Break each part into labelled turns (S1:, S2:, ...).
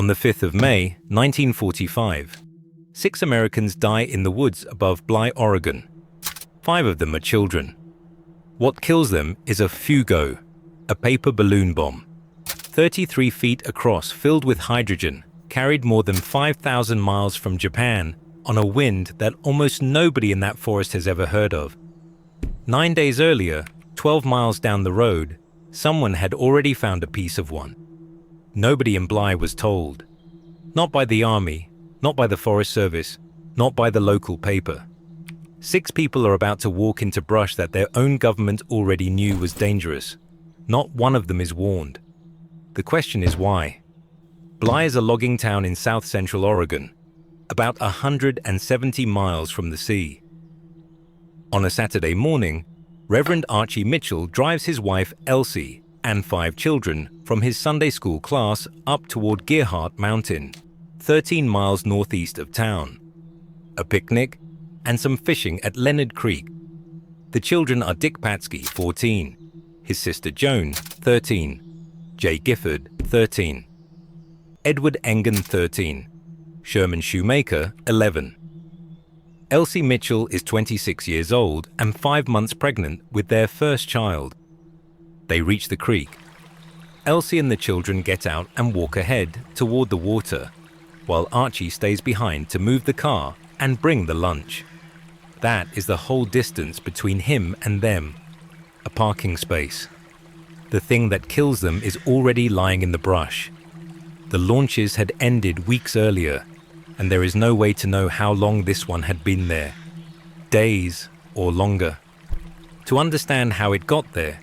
S1: On the 5th of May, 1945, 6 Americans die in the woods above Bly, Oregon. 5 of them are children. What kills them is a Fugo, a paper balloon bomb. 33 feet across, filled with hydrogen, carried more than 5,000 miles from Japan on a wind that almost nobody in that forest has ever heard of. 9 days earlier, 12 miles down the road, someone had already found a piece of one. Nobody in Bly was told. Not by the army, not by the Forest Service, not by the local paper. 6 people are about to walk into brush that their own government already knew was dangerous. Not one of them is warned. The question is why? Bly is a logging town in south-central Oregon, about 170 miles from the sea. On a Saturday morning, Reverend Archie Mitchell drives his wife Elsie and 5 children from his Sunday school class up toward Gerhardt Mountain, 13 miles northeast of town. A picnic and some fishing at Leonard Creek. The children are Dick Patsky, 14, his sister Joan, 13, Jay Gifford, 13, Edward Engen, 13, Sherman Shoemaker, 11. Elsie Mitchell is 26 years old and 5 months pregnant with their first child. They reach the creek. Elsie and the children get out and walk ahead toward the water, while Archie stays behind to move the car and bring the lunch. That is the whole distance between him and them, a parking space. The thing that kills them is already lying in the brush. The launches had ended weeks earlier, and there is no way to know how long this one had been there, days or longer. To understand how it got there,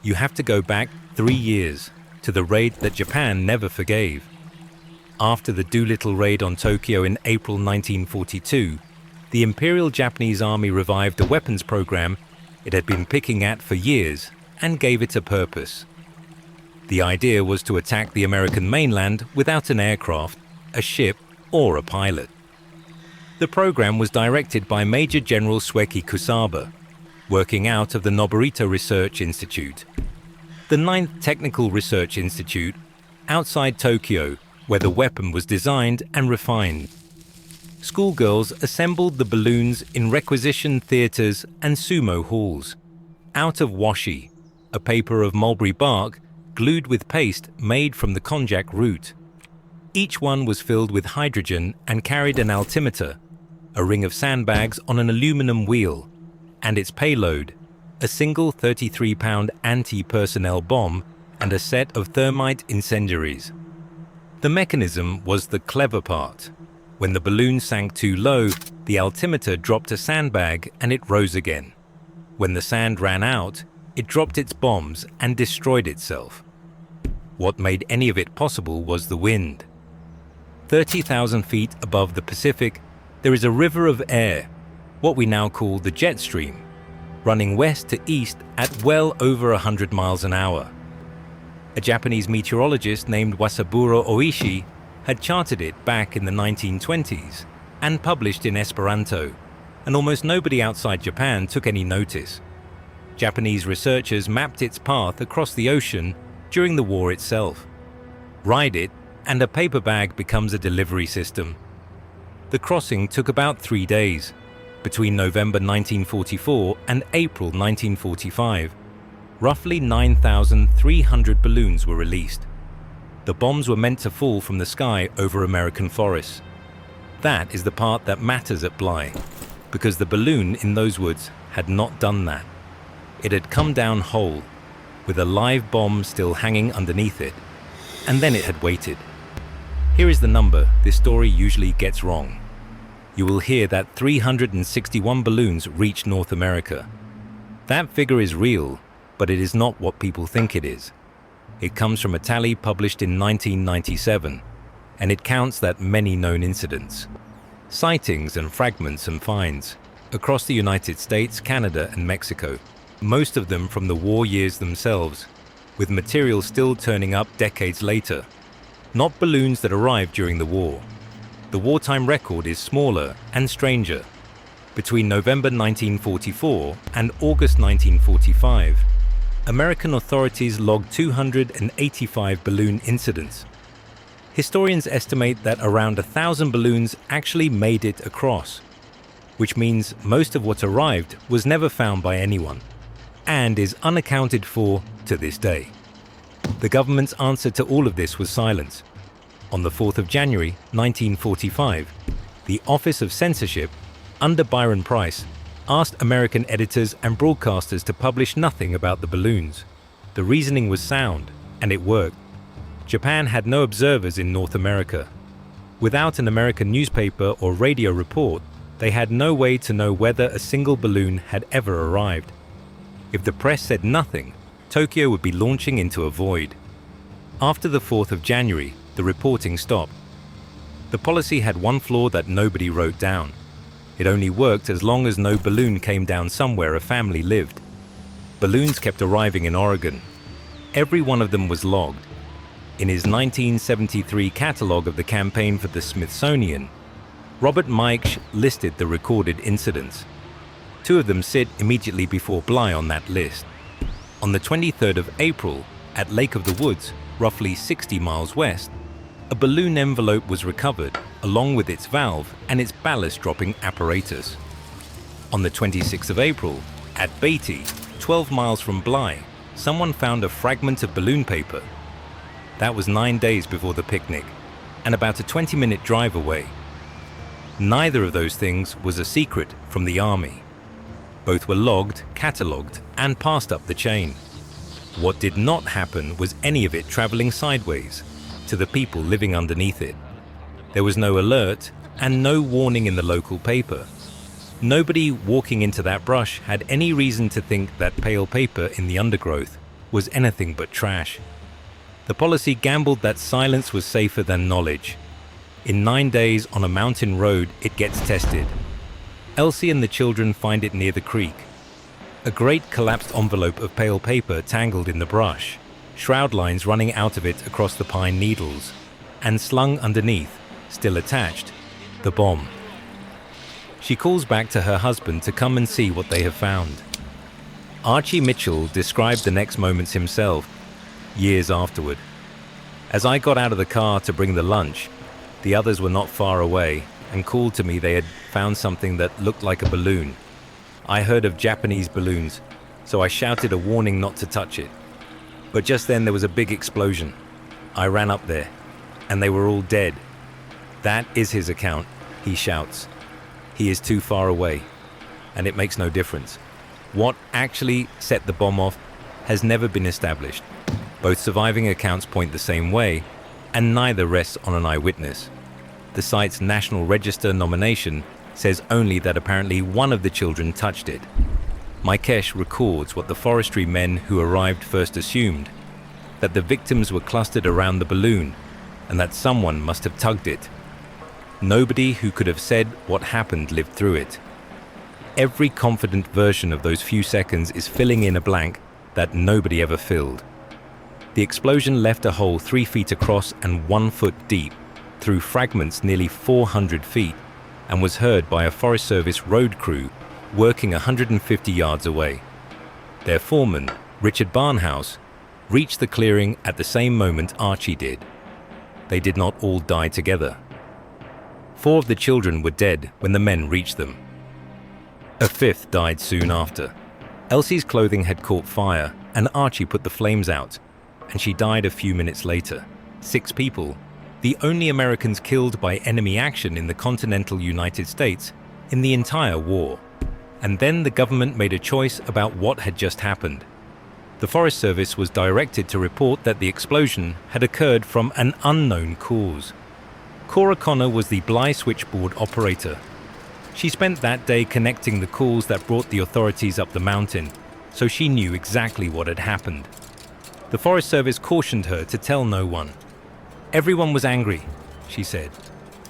S1: you have to go back 3 years to the raid that Japan never forgave. After the Doolittle raid on Tokyo in April 1942, the Imperial Japanese Army revived a weapons program it had been picking at for years and gave it a purpose. The idea was to attack the American mainland without an aircraft, a ship, or a pilot. The program was directed by Major General Sueki Kusaba, working out of the Noborito Research Institute, the 9th Technical Research Institute, outside Tokyo, where the weapon was designed and refined. Schoolgirls assembled the balloons in requisition theaters and sumo halls, out of washi, a paper of mulberry bark glued with paste made from the konjac root. Each one was filled with hydrogen and carried an altimeter, a ring of sandbags on an aluminum wheel, and its payload, a single 33-pound anti-personnel bomb and a set of thermite incendiaries. The mechanism was the clever part. When the balloon sank too low, the altimeter dropped a sandbag and it rose again. When the sand ran out, it dropped its bombs and destroyed itself. What made any of it possible was the wind. 30,000 feet above the Pacific, there is a river of air, what we now call the jet stream, running west to east at well over 100 miles an hour. A Japanese meteorologist named Wasaburo Oishi had charted it back in the 1920s and published in Esperanto, and almost nobody outside Japan took any notice. Japanese researchers mapped its path across the ocean during the war itself. Ride it, and a paper bag becomes a delivery system. The crossing took about 3 days, between November 1944 and April 1945. Roughly 9,300 balloons were released. The bombs were meant to fall from the sky over American forests. That is the part that matters at Bly, because the balloon in those woods had not done that. It had come down whole, with a live bomb still hanging underneath it, and then it had waited. Here is the number this story usually gets wrong. You will hear that 361 balloons reached North America. That figure is real, but it is not what people think it is. It comes from a tally published in 1997, and it counts that many known incidents, sightings and fragments and finds, across the United States, Canada, and Mexico, most of them from the war years themselves, with material still turning up decades later. Not balloons that arrived during the war. The wartime record is smaller and stranger. Between November 1944 and August 1945, American authorities logged 285 balloon incidents. Historians estimate that around 1,000 balloons actually made it across, which means most of what arrived was never found by anyone and is unaccounted for to this day. The government's answer to all of this was silence. On the 4th of January 1945, the Office of Censorship, under Byron Price, asked American editors and broadcasters to publish nothing about the balloons. The reasoning was sound, and it worked. Japan had no observers in North America. Without an American newspaper or radio report, they had no way to know whether a single balloon had ever arrived. If the press said nothing, Tokyo would be launching into a void. After the 4th of January, the reporting stopped. The policy had one flaw that nobody wrote down. It only worked as long as no balloon came down somewhere a family lived. Balloons kept arriving in Oregon. Every one of them was logged. In his 1973 catalogue of the campaign for the Smithsonian, Robert Mike listed the recorded incidents. 2 of them sit immediately before Bly on that list. On the 23rd of April, at Lake of the Woods, roughly 60 miles west, a balloon envelope was recovered, along with its valve and its ballast-dropping apparatus. On the 26th of April, at Beatty, 12 miles from Bly, someone found a fragment of balloon paper. That was 9 days before the picnic, and about a 20-minute drive away. Neither of those things was a secret from the Army. Both were logged, catalogued, and passed up the chain. What did not happen was any of it traveling sideways to the people living underneath it. There was no alert and no warning in the local paper. Nobody walking into that brush had any reason to think that pale paper in the undergrowth was anything but trash. The policy gambled that silence was safer than knowledge. In 9 days on a mountain road, it gets tested. Elsie and the children find it near the creek. A great collapsed envelope of pale paper tangled in the brush, shroud lines running out of it across the pine needles, and slung underneath, still attached, the bomb. She calls back to her husband to come and see what they have found. Archie Mitchell described the next moments himself, years afterward. As I got out of the car to bring the lunch, the others were not far away and called to me they had found something that looked like a balloon. I heard of Japanese balloons, so I shouted a warning not to touch it. But just then there was a big explosion. I ran up there, and they were all dead. That is his account, he shouts. He is too far away, and it makes no difference. What actually set the bomb off has never been established. Both surviving accounts point the same way, and neither rests on an eyewitness. The site's National Register nomination says only that apparently one of the children touched it. Mikesh records what the forestry men who arrived first assumed, that the victims were clustered around the balloon and that someone must have tugged it. Nobody who could have said what happened lived through it. Every confident version of those few seconds is filling in a blank that nobody ever filled. The explosion left a hole 3 feet across and 1 foot deep, through fragments nearly 400 feet, and was heard by a Forest Service road crew working 150 yards away. Their foreman, Richard Barnhouse, reached the clearing at the same moment Archie did. They did not all die together. 4 of the children were dead when the men reached them. A 5th died soon after. Elsie's clothing had caught fire, and Archie put the flames out, and she died a few minutes later. 6 people, the only Americans killed by enemy action in the continental United States in the entire war. And then the government made a choice about what had just happened. The Forest Service was directed to report that the explosion had occurred from an unknown cause. Cora Connor was the Bly switchboard operator. She spent that day connecting the calls that brought the authorities up the mountain, so she knew exactly what had happened. The Forest Service cautioned her to tell no one. Everyone was angry, she said.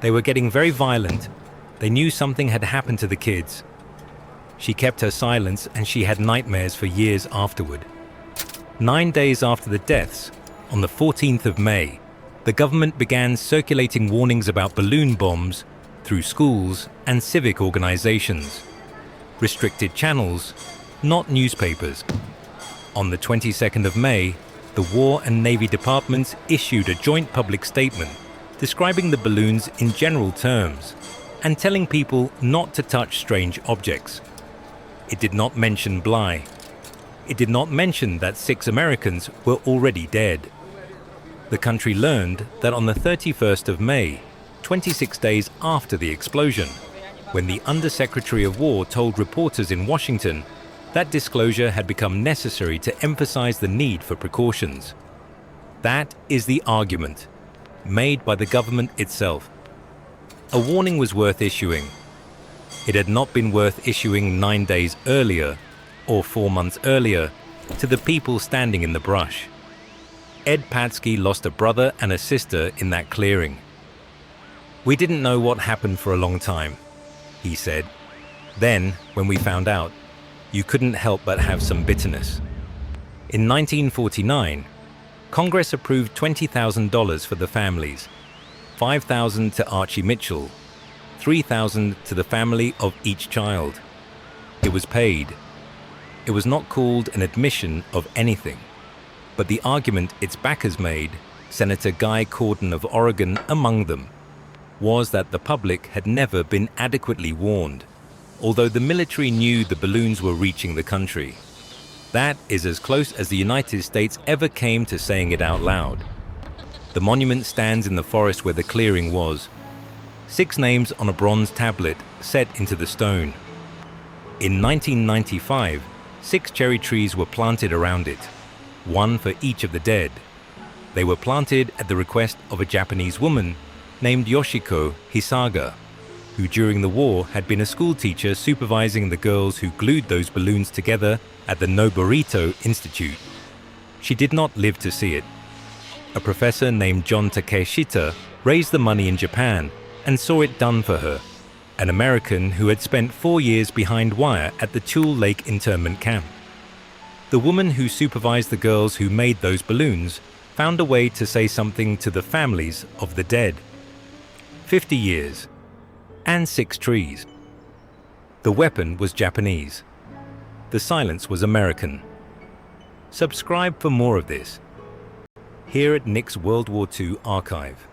S1: They were getting very violent. They knew something had happened to the kids. She kept her silence, and she had nightmares for years afterward. 9 days after the deaths, on the 14th of May, the government began circulating warnings about balloon bombs through schools and civic organizations. Restricted channels, not newspapers. On the 22nd of May, the War and Navy departments issued a joint public statement describing the balloons in general terms and telling people not to touch strange objects. It did not mention Bly. It did not mention that 6 Americans were already dead. The country learned that on the 31st of May, 26 days after the explosion, when the Undersecretary of War told reporters in Washington that disclosure had become necessary to emphasize the need for precautions. That is the argument made by the government itself. A warning was worth issuing. It had not been worth issuing 9 days earlier or 4 months earlier to the people standing in the brush. Ed Patsky lost a brother and a sister in that clearing. "We didn't know what happened for a long time," he said. "Then, when we found out, you couldn't help but have some bitterness." In 1949, Congress approved $20,000 for the families, $5,000 to Archie Mitchell, $3,000 to the family of each child. It was paid. It was not called an admission of anything, but the argument its backers made, Senator Guy Cordon of Oregon among them, was that the public had never been adequately warned, although the military knew the balloons were reaching the country. That is as close as the United States ever came to saying it out loud. The monument stands in the forest where the clearing was. 6 names on a bronze tablet set into the stone. In 1995, 6 cherry trees were planted around it, 1 for each of the dead. They were planted at the request of a Japanese woman named Yoshiko Hisaga, who during the war had been a school teacher supervising the girls who glued those balloons together at the Noborito Institute. She did not live to see it. A professor named John Takeshita raised the money in Japan and saw it done for her, an American who had spent 4 years behind wire at the Tule Lake internment camp. The woman who supervised the girls who made those balloons found a way to say something to the families of the dead. 50 years. And 6 trees. The weapon was Japanese. The silence was American. Subscribe for more of this here at Nick's World War II Archive.